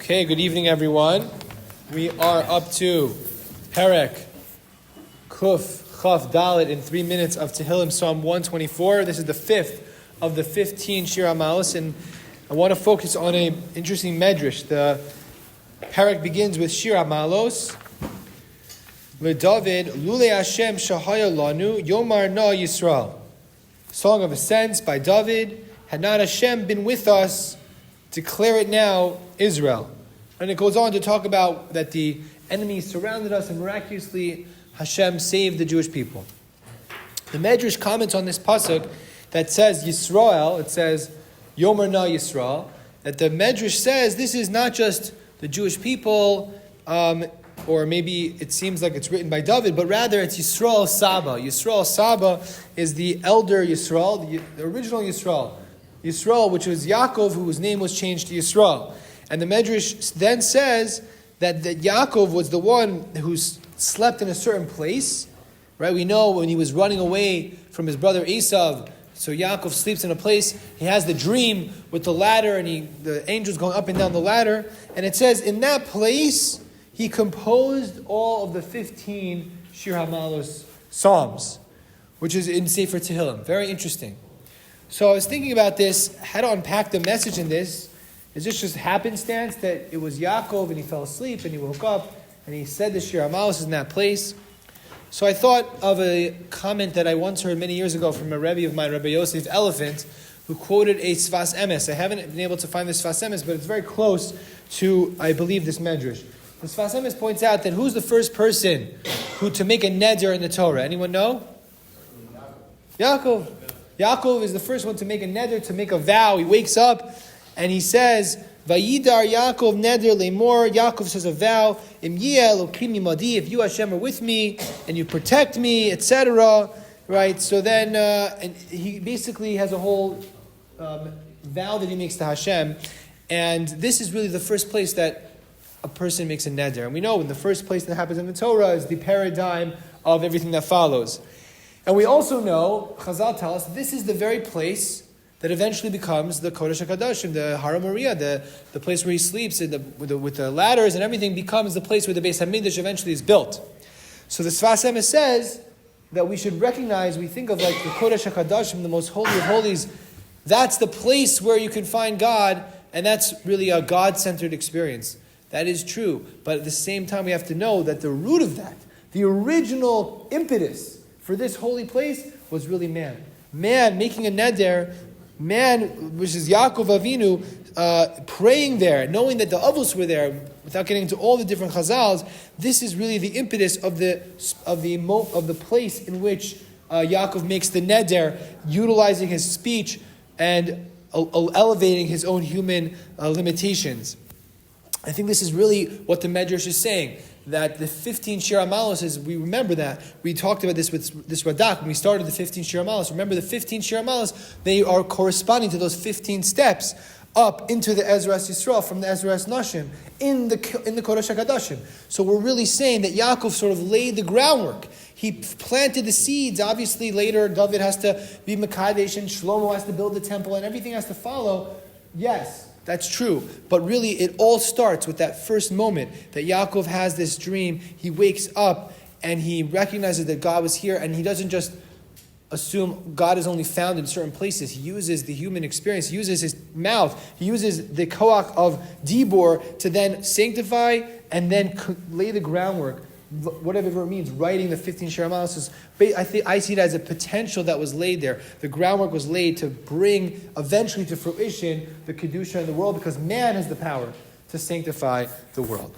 Okay, good evening, everyone. We are up to Perek, Kuf, Chaf, Dalet in 3 minutes of Tehillim, Psalm 124. This is the fifth of the 15 Shir HaMaalos, and I want to focus on an interesting medrash. The Perek begins with Shir HaMaalos. LeDavid, Lule Hashem Shahaya Lanu, Yomar Na Yisrael. Song of Ascents by David. Had not Hashem been with us, declare it now, Israel. And it goes on to talk about that the enemy surrounded us and miraculously Hashem saved the Jewish people. The Medrash comments on this pasuk that says Yisrael, it says Yomer Na Yisrael, that the Medrash says this is not just the Jewish people, or maybe it seems like it's written by David, but rather it's Yisrael Saba. Yisrael Saba is the elder Yisrael, the original Yisrael. Yisrael, which was Yaakov, whose name was changed to Yisrael. And the Medrash then says that Yaakov was the one who slept in a certain place. Right? We know when he was running away from his brother Esav, so Yaakov sleeps in a place. He has the dream with the ladder, and the angels going up and down the ladder. And it says, in that place, he composed all of the 15 Shir HaMaalos Psalms, which is in Sefer Tehillim. Very interesting. So I was thinking about this, how to unpack the message in this. Is this just happenstance that it was Yaakov and he fell asleep and he woke up and he said the Shir HaMaalos in that place? So I thought of a comment that I once heard many years ago from a Rebbe of mine, Rabbi Yosef Elephant, who quoted a Sfas Emes. I haven't been able to find the Sfas Emes, but it's very close to, I believe, this Medrash. The Sfas Emes points out that who's the first person to make a neder in the Torah? Anyone know? Yaakov. Yaakov is the first one to make a neder, to make a vow. He wakes up and he says, Vayidar Yaakov neder lemor. Yaakov says a vow, Im yeh Elokim imadi, if you Hashem are with me and you protect me, etc. Right? So then, and he basically has a whole vow that he makes to Hashem, and this is really the first place that a person makes a neder. And we know in the first place that happens in the Torah is the paradigm of everything that follows. And we also know, Chazal tell us, this is the very place that eventually becomes the Kodesh HaKadoshim, the Har HaMoriah, the place where he sleeps with the ladders and everything becomes the place where the Beis HaMikdash eventually is built. So the Sfas Emes says that we should recognize, we think of like the Kodesh HaKadoshim, the most holy of holies, that's the place where you can find God, and that's really a God-centered experience. That is true. But at the same time, we have to know that the root of that, the original impetus for this holy place was really man. Man making a neder, man, which is Yaakov Avinu, praying there, knowing that the Avos were there, without getting into all the different Chazals. This is really the impetus of the place in which Yaakov makes the neder, utilizing his speech and elevating his own human limitations. I think this is really what the Medrash is saying, that the 15 Shir HaMaalos is, we remember that. We talked about this with this Radak when we started the 15 Shir HaMaalos. Remember the 15 Shir HaMaalos, they are corresponding to those 15 steps up into the Ezras Yisrael, from the Ezras Nashim, in the Kodesh HaKadoshim. So we're really saying that Yaakov sort of laid the groundwork. He planted the seeds. Obviously later David has to be Mekadesh and Shlomo has to build the temple and everything has to follow. Yes, that's true. But really it all starts with that first moment that Yaakov has this dream. He wakes up and he recognizes that God was here, and he doesn't just assume God is only found in certain places. He uses the human experience. He uses his mouth. He uses the koach of Dibor to then sanctify and then lay the groundwork, whatever it means, writing the 15 Shir HaMaalos. I see it as a potential that was laid there. The groundwork was laid to bring eventually to fruition the Kedusha in the world, because man has the power to sanctify the world.